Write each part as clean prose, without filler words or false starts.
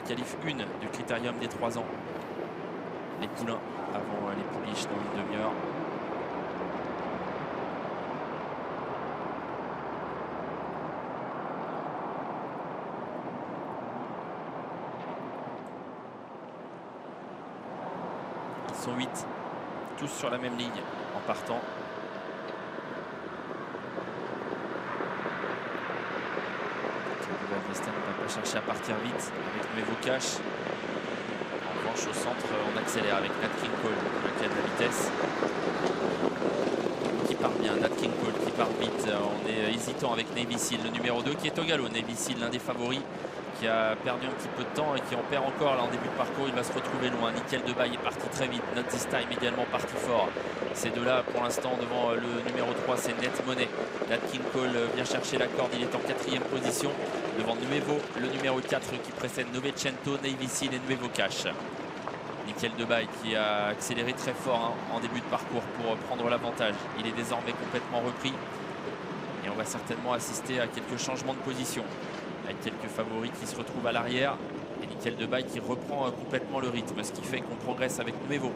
qualif 1 du critérium des 3 ans. Les poulains avant les pouliches dans une demi-heure. Ils sont 8, tous sur la même ligne en partant. Duval-Destin ne va pas chercher à partir vite avec Nuevo Cash. En revanche, au centre, on accélère avec Nat King Cole qui a de la vitesse. Qui part bien, Nat King Cole qui part vite. On est hésitant avec Navy Seal, le numéro 2 qui est au galop. Navy Seal, l'un des favoris, qui a perdu un petit peu de temps et qui en perd encore là en début de parcours. Il va se retrouver loin. Nickel de Bail est parti très vite. Not This Time également parti fort. Ces deux-là pour l'instant devant le numéro 3, c'est Net Money. Nat King Cole vient chercher la corde. Il est en 4e position devant Nuevo, le numéro 4 qui précède Novecento, Navy Seal et Nuevo Cash. Nickel de Bail qui a accéléré très fort en début de parcours pour prendre l'avantage. Il est désormais complètement repris et on va certainement assister à quelques changements de position avec quelques favoris qui se retrouvent à l'arrière et Nickel de Bail qui reprend complètement le rythme, ce qui fait qu'on progresse avec Nuevo,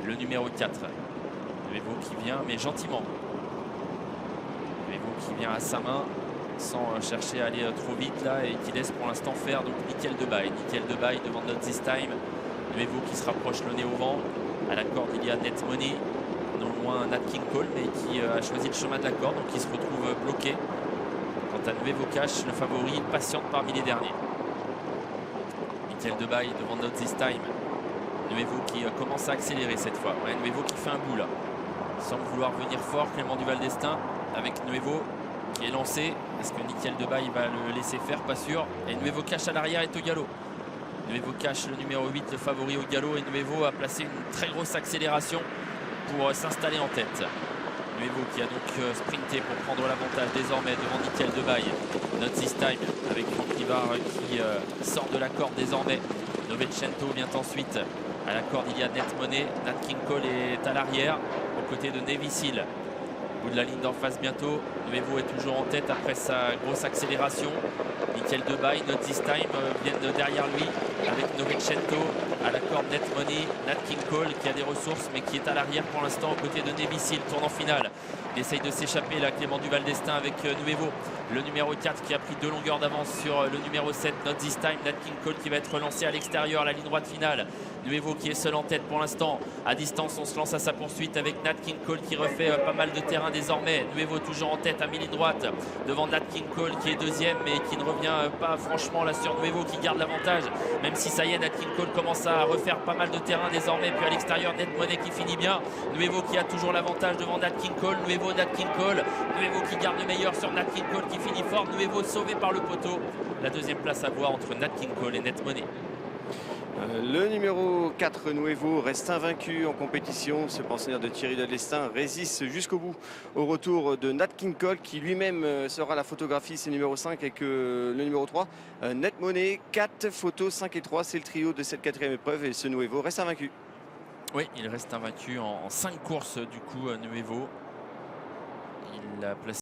le numéro 4. Nuevo qui vient mais gentiment. Nuevo qui vient à sa main sans chercher à aller trop vite là et qui laisse pour l'instant faire donc Nickel de Bail. Nickel de Bail devant Not This Time. Nuevo qui se rapproche le nez au vent. À la corde, il y a Net Money. Non loin Nat King Cole, mais qui a choisi le chemin de la corde, donc il se retrouve bloqué. Quant à Nuevo Cash, le favori, il patiente parmi les derniers. Nickel de Bail devant Not This Time. Nuevo qui commence à accélérer cette fois. Ouais, Nuevo qui fait un bout là. Il semble vouloir venir fort. Clément Duval-Destin avec Nuevo qui est lancé. Est-ce que Nickel de Bail va le laisser faire? Pas sûr. Et Nuevo Cash à l'arrière est au galop. Nuevo Cash, le numéro 8, le favori au galop. Et Nuevo a placé une très grosse accélération pour s'installer en tête. Nuevo qui a donc sprinté pour prendre l'avantage désormais devant Nickel de Bail. Not This Time avec Franck Rivard qui sort de la corde désormais. Novecento vient ensuite. À la corde, il y a Net Money. Nat King Cole est à l'arrière, aux côtés de Navy Seal. Bout de la ligne d'en face bientôt. Nuevo est toujours en tête après sa grosse accélération. Nickel de Bail, Not This Time viennent derrière lui avec Novecento. À la corde, Net Money. Nat King Cole qui a des ressources mais qui est à l'arrière pour l'instant aux côtés de Navy Seal. Tournant final. Il essaye de s'échapper là, Clément Duval-Destin avec Nuevo. Le numéro 4 qui a pris 2 longueurs d'avance sur le numéro 7, Not This Time. Nat King Cole qui va être relancé à l'extérieur, à la ligne droite finale. Nuevo qui est seul en tête pour l'instant. À distance, on se lance à sa poursuite avec Nat King Cole qui refait pas mal de terrain désormais. Nuevo toujours en tête à mi-ligne droite devant Nat King Cole qui est deuxième mais qui ne revient pas franchement là sur Nuevo qui garde l'avantage. Même si ça y est, Nat King Cole commence à refaire pas mal de terrain désormais. Puis à l'extérieur, Net Money qui finit bien. Nuevo qui a toujours l'avantage devant Nat King Cole. Nuevo, Nat King Cole. Nuevo qui garde le meilleur sur Nat King Cole qui finit fort. Nuevo sauvé par le poteau. La deuxième place à voir entre Nat King Cole et Net Money. Le numéro 4, Nuevo, reste invaincu en compétition. Ce pensionnaire de Thierry Duval-Destin résiste jusqu'au bout au retour de Nat King Cole qui lui-même sera la photographie, c'est numéro 5 avec le numéro 3. Net Money, 4 photos, 5 et 3, c'est le trio de cette 4e épreuve et ce Nuevo reste invaincu. Oui, il reste invaincu en 5 courses du coup, Nuevo. Il a placé